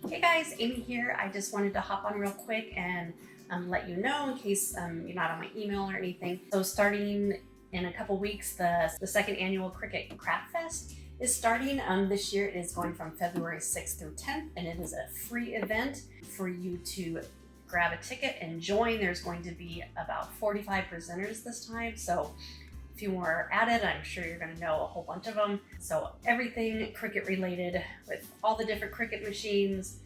Hey guys, Amy here. I just wanted to hop on real quick and let you know in case you're not on my email or anything. So starting in a couple weeks, the second annual Cricut Craftfest is starting. This year it is going from February 6th through 10th, and it is a free event for you to grab a ticket and join. There's going to be about 45 presenters this time, so if you were at it, I'm sure you're going to know a whole bunch of them. So everything Cricut related with all the different Cricut machines.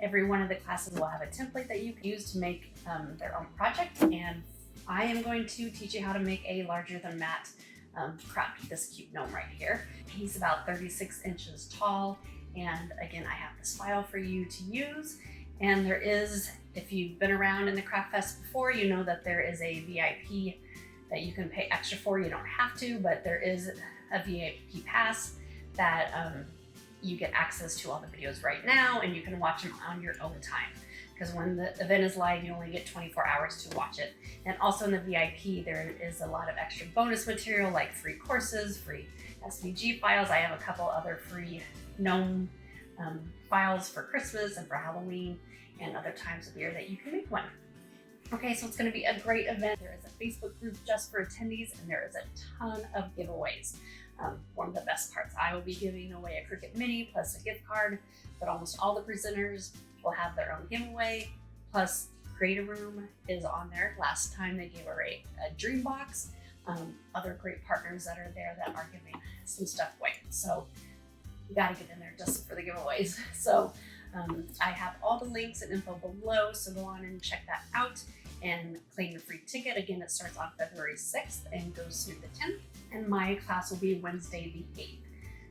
Every one of the classes will have a template that you can use to make their own project. And I am going to teach you how to make a larger than matte craft, this cute gnome right here. He's about 36 inches tall. And again, I have this file for you to use. And there is, if you've been around in the Craft Fest before, you know that there is a VIP that you can pay extra for. You don't have to, but there is a VIP pass that you get access to all the videos right now, and you can watch them on your own time. Because when the event is live, you only get 24 hours to watch it. And also in the VIP, there is a lot of extra bonus material like free courses, free SVG files. I have a couple other free gnome files for Christmas and for Halloween and other times of year that you can make one. Okay, so it's going to be a great event. There is a Facebook group just for attendees, and there is a ton of giveaways. One of the best parts, I will be giving away a Cricut Mini plus a gift card, but almost all the presenters will have their own giveaway. Plus, Creator Room is on there. Last time they gave away a dream box. Other great partners that are there that are giving some stuff away. So you got to get in there just for the giveaways. So I have all the links and info below, so go on and check that out and claim your free ticket. Again, it starts on February 6th and goes through the 10th, and my class will be Wednesday the 8th.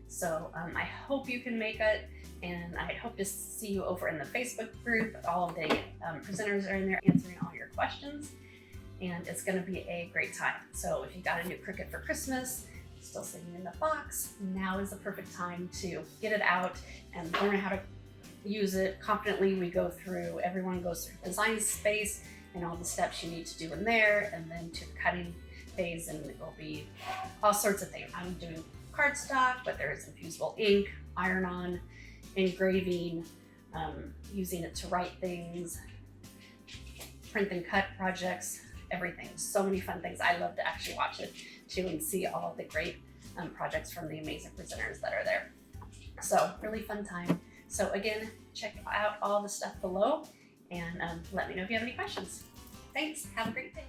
So I hope you can make it, and I hope to see you over in the Facebook group. All of the presenters are in there answering all your questions, and it's going to be a great time. So if you got a new Cricut for Christmas, still sitting in the box, now is the perfect time to get it out and learn how to use it confidently. Everyone goes through design space and all the steps you need to do in there, and then to the cutting phase, and it will be all sorts of things. I'm doing cardstock, but there is infusible ink, iron-on, engraving, using it to write things, print and cut projects, everything. So many fun things. I love to actually watch it too and see all the great projects from the amazing presenters that are there. So really fun time. So again, check out all the stuff below, and let me know if you have any questions. Thanks, have a great day.